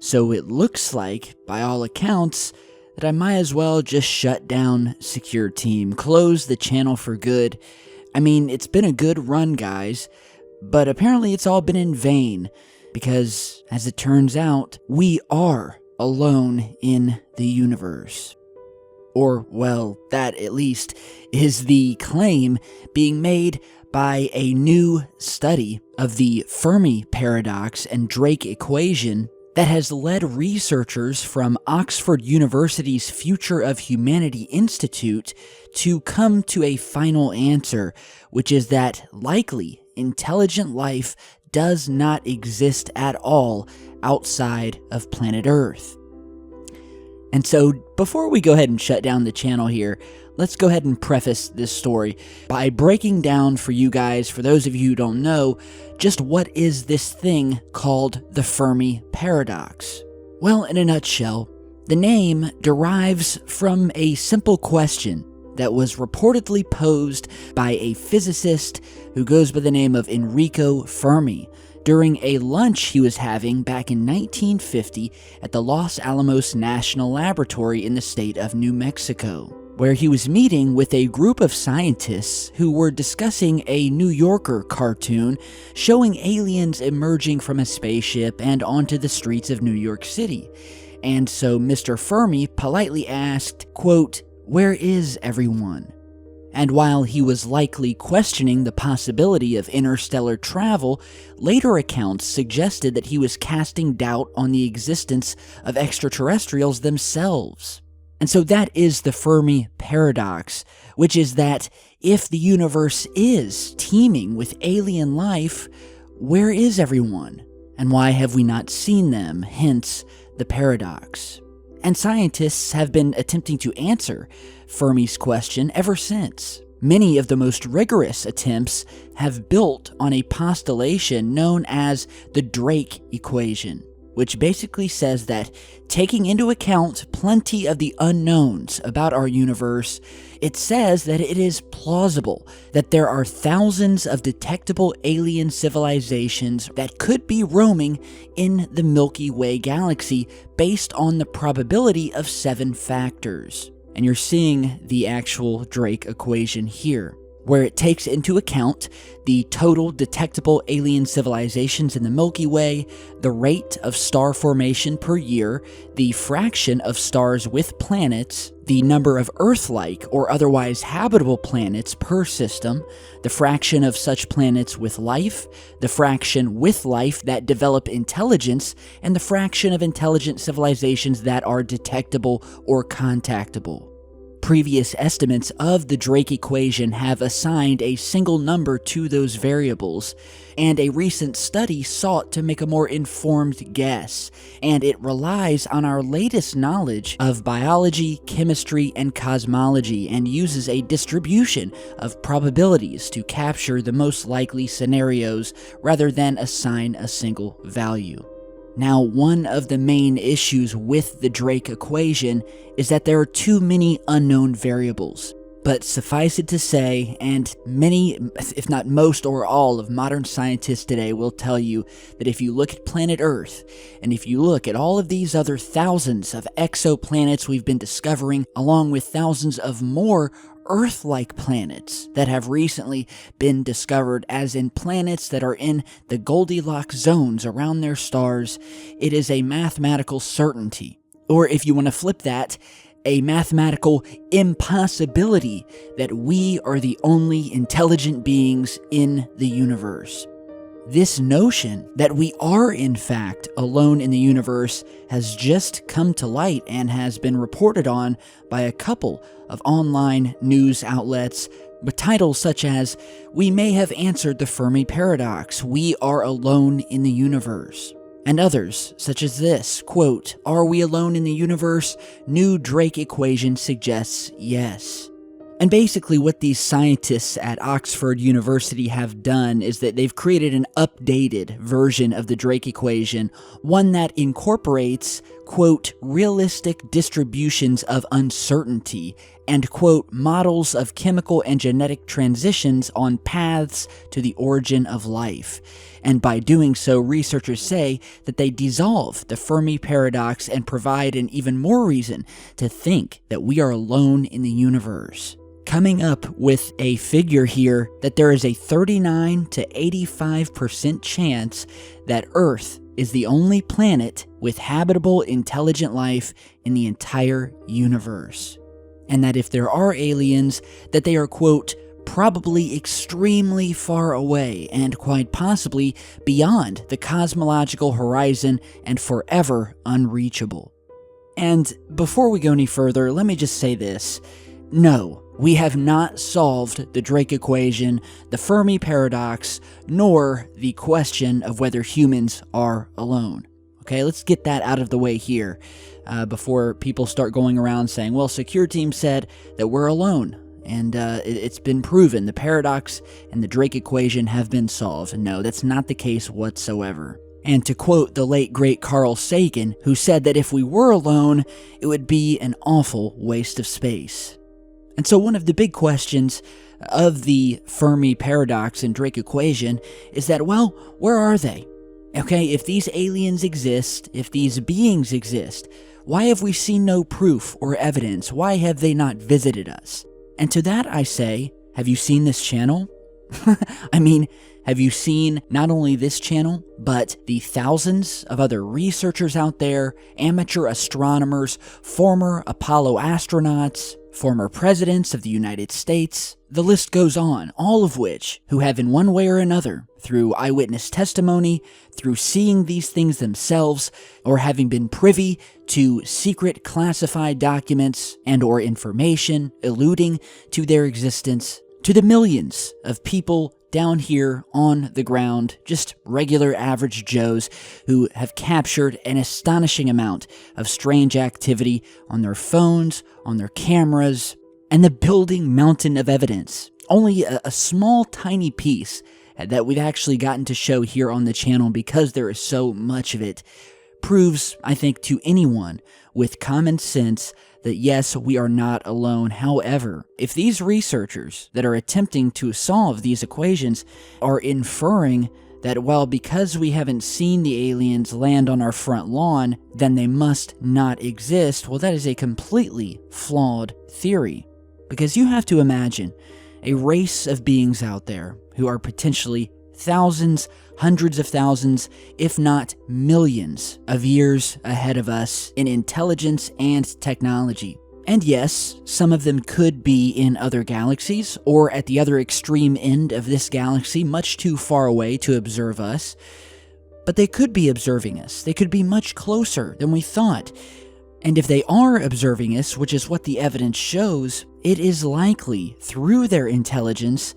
So it looks like, by all accounts, that I might as well just shut down Secureteam, close the channel for good. I mean, it's been a good run, guys, but apparently it's all been in vain, because, as it turns out, we are alone in the universe. Or, well, that at least is the claim being made by a new study of the Fermi paradox and Drake equation that has led researchers from Oxford University's Future of Humanity Institute to come to a final answer, which is that likely intelligent life does not exist at all outside of planet Earth. And so, before we go ahead and shut down the channel here, let's go ahead and preface this story by breaking down for you guys, for those of you who don't know, just what is this thing called the Fermi paradox. Well, in a nutshell, the name derives from a simple question that was reportedly posed by a physicist who goes by the name of Enrico Fermi during a lunch he was having back in 1950 at the Los Alamos National Laboratory in the state of New Mexico, where he was meeting with a group of scientists who were discussing a New Yorker cartoon showing aliens emerging from a spaceship and onto the streets of New York City. And so Mr. Fermi politely asked, quote, "Where is everyone?" And while he was likely questioning the possibility of interstellar travel, later accounts suggested that he was casting doubt on the existence of extraterrestrials themselves. And so that is the Fermi paradox, which is that if the universe is teeming with alien life, where is everyone? And why have we not seen them? Hence the paradox. And scientists have been attempting to answer Fermi's question ever since. Many of the most rigorous attempts have built on a postulation known as the Drake equation, which basically says that, taking into account plenty of the unknowns about our universe, it says that it is plausible that there are thousands of detectable alien civilizations that could be roaming in the Milky Way galaxy based on the probability of 7 factors. And you're seeing the actual Drake equation here, where it takes into account the total detectable alien civilizations in the Milky Way, the rate of star formation per year, the fraction of stars with planets, the number of Earth-like or otherwise habitable planets per system, the fraction of such planets with life, the fraction with life that develop intelligence, and the fraction of intelligent civilizations that are detectable or contactable. Previous estimates of the Drake equation have assigned a single number to those variables, and a recent study sought to make a more informed guess, and it relies on our latest knowledge of biology, chemistry, and cosmology, and uses a distribution of probabilities to capture the most likely scenarios rather than assign a single value. Now, one of the main issues with the Drake equation is that there are too many unknown variables. But suffice it to say, and many, if not most or all, of modern scientists today will tell you that if you look at planet Earth, and if you look at all of these other thousands of exoplanets we've been discovering, along with thousands of more Earth-like planets that have recently been discovered, as in planets that are in the Goldilocks zones around their stars, it is a mathematical certainty. Or if you want to flip that, a mathematical impossibility that we are the only intelligent beings in the universe. This notion that we are in fact alone in the universe has just come to light and has been reported on by a couple of online news outlets with titles such as, "We may have answered the Fermi paradox, we are alone in the universe." And others, such as this, quote, "Are we alone in the universe? New Drake equation suggests yes." And basically what these scientists at Oxford University have done is that they've created an updated version of the Drake equation, one that incorporates quote, realistic distributions of uncertainty, and, quote, models of chemical and genetic transitions on paths to the origin of life. And by doing so, researchers say that they dissolve the Fermi paradox and provide an even more reason to think that we are alone in the universe. Coming up with a figure here that there is a 39 to 85% chance that Earth is the only planet with habitable intelligent life in the entire universe. And that if there are aliens, that they are, quote, probably extremely far away and quite possibly beyond the cosmological horizon and forever unreachable. And before we go any further, let me just say this. No, we have not solved the Drake equation, the Fermi paradox, nor the question of whether humans are alone. Okay, let's get that out of the way here before people start going around saying, well, Secureteam said that we're alone, and it's been proven. The paradox and the Drake equation have been solved. No, that's not the case whatsoever. And to quote the late great Carl Sagan, who said that if we were alone, it would be an awful waste of space. And so one of the big questions of the Fermi paradox and Drake equation is that, well, where are they? Okay, if these aliens exist, if these beings exist, why have we seen no proof or evidence? Why have they not visited us? And to that I say, have you seen this channel? I mean, have you seen not only this channel, but the thousands of other researchers out there, amateur astronomers, former Apollo astronauts, former presidents of the United States? The list goes on, all of which who have in one way or another, through eyewitness testimony, through seeing these things themselves, or having been privy to secret classified documents and or information alluding to their existence, to the millions of people down here on the ground, just regular average Joes who have captured an astonishing amount of strange activity on their phones, on their cameras, and the building mountain of evidence. Only a small tiny piece that we've actually gotten to show here on the channel, because there is so much of it, proves, I think, to anyone with common sense that yes, we are not alone. However, if these researchers that are attempting to solve these equations are inferring that, well, because we haven't seen the aliens land on our front lawn, then they must not exist, well, that is a completely flawed theory. Because you have to imagine a race of beings out there who are potentially thousands, hundreds of thousands, if not millions of years ahead of us in intelligence and technology. And yes, some of them could be in other galaxies, or at the other extreme end of this galaxy, much too far away to observe us. But they could be observing us. They could be much closer than we thought. And if they are observing us, which is what the evidence shows, it is likely, through their intelligence,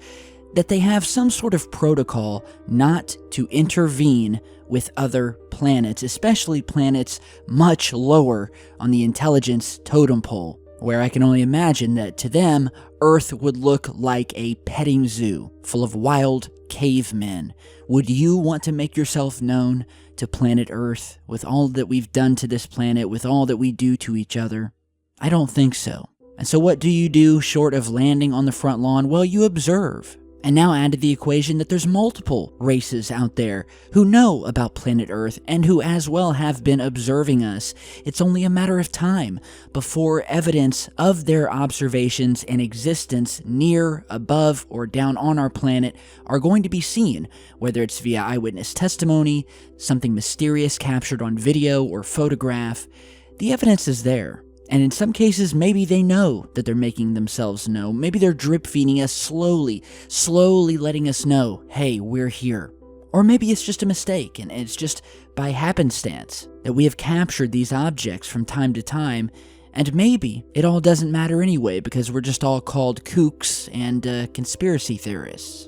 that they have some sort of protocol not to intervene with other planets, especially planets much lower on the intelligence totem pole, where I can only imagine that to them, Earth would look like a petting zoo full of wild cavemen. Would you want to make yourself known to planet Earth with all that we've done to this planet, with all that we do to each other? I don't think so. And so what do you do short of landing on the front lawn? Well, you observe. And now add to the equation that there's multiple races out there who know about planet Earth and who as well have been observing us. It's only a matter of time before evidence of their observations and existence near, above, or down on our planet are going to be seen, whether it's via eyewitness testimony, something mysterious captured on video or photograph. The evidence is there. And in some cases, maybe they know that they're making themselves known. Maybe they're drip feeding us slowly letting us know, hey, we're here. Or maybe it's just a mistake, and it's just by happenstance that we have captured these objects from time to time, and maybe it all doesn't matter anyway because we're just all called kooks and conspiracy theorists.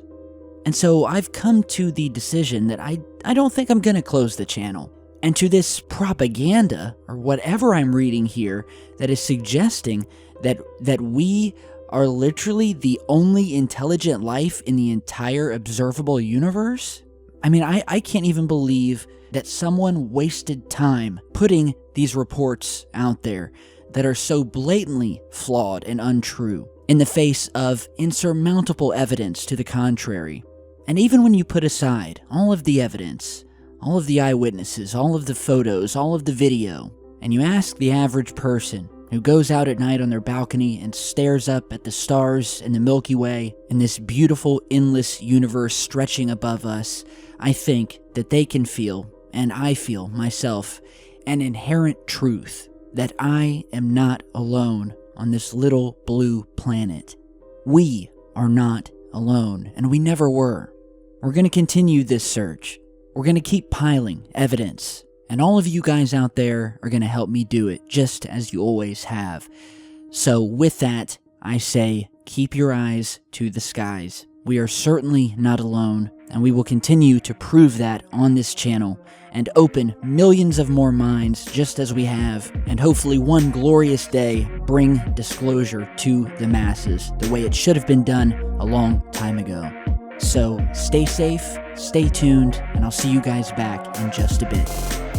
And so I've come to the decision that I don't think I'm going to close the channel. And to this propaganda, or whatever I'm reading here, that is suggesting that we are literally the only intelligent life in the entire observable universe? I mean, I can't even believe that someone wasted time putting these reports out there that are so blatantly flawed and untrue in the face of insurmountable evidence to the contrary. And even when you put aside all of the evidence, all of the eyewitnesses, all of the photos, all of the video, and you ask the average person who goes out at night on their balcony and stares up at the stars and the Milky Way and this beautiful, endless universe stretching above us, I think that they can feel, and I feel myself, an inherent truth that I am not alone on this little blue planet. We are not alone, and we never were. We're going to continue this search. We're going to keep piling evidence, and all of you guys out there are going to help me do it, just as you always have. So with that, I say, keep your eyes to the skies. We are certainly not alone, and we will continue to prove that on this channel and open millions of more minds just as we have, and hopefully one glorious day bring disclosure to the masses the way it should have been done a long time ago. So stay safe, stay tuned, and I'll see you guys back in just a bit.